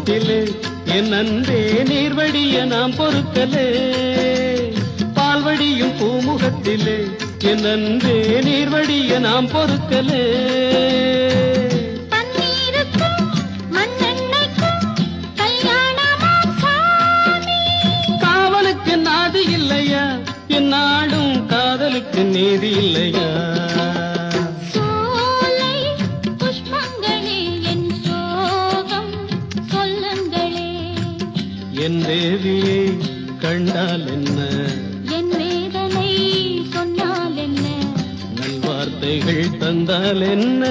பூமுகத்திலே என் அன்பே நீர்வடிய நாம் பொறுக்கலே பால்வடியும் பூமுகத்திலே என் அன்பே நீர்வடிய நாம் பொறுக்கலே காவலுக்கு நாதி இல்லையா என் நாடும் காதலுக்கு நீதி இல்லையா என் தேவியை கண்டால் என்ன என் வேதனை சொன்னால் என்ன நல்வார்த்தைகள் தந்தால் என்ன